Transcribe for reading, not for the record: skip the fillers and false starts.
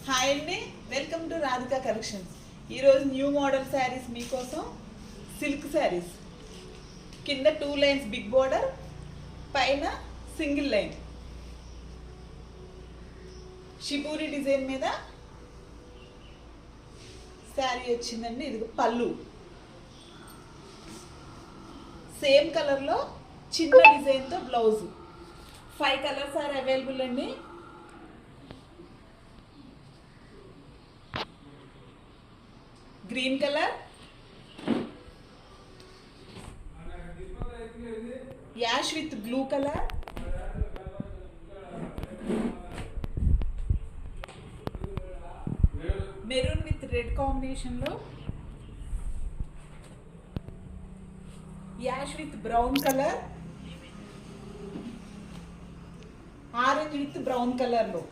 Hi అండి, welcome to Radhika collections. ఈరోజు new model saris మీకోసం. సిల్క్ శారీస్, కింద 2 లైన్స్ బిగ్ బోర్డర్, పైన సింగిల్ లైన్ షిబూరి డిజైన్ మీద శారీ వచ్చిందండి. ఇది పళ్ళు, సేమ్ కలర్లో చిన్న డిజైన్తో బ్లౌజ్. 5 కలర్స్ ఆర్ అవైలబుల్ అండి. Green colour, ash with blue colour, maroon with red కాంబినేషన్లో, ash with brown colour, orange with brown కలర్లో.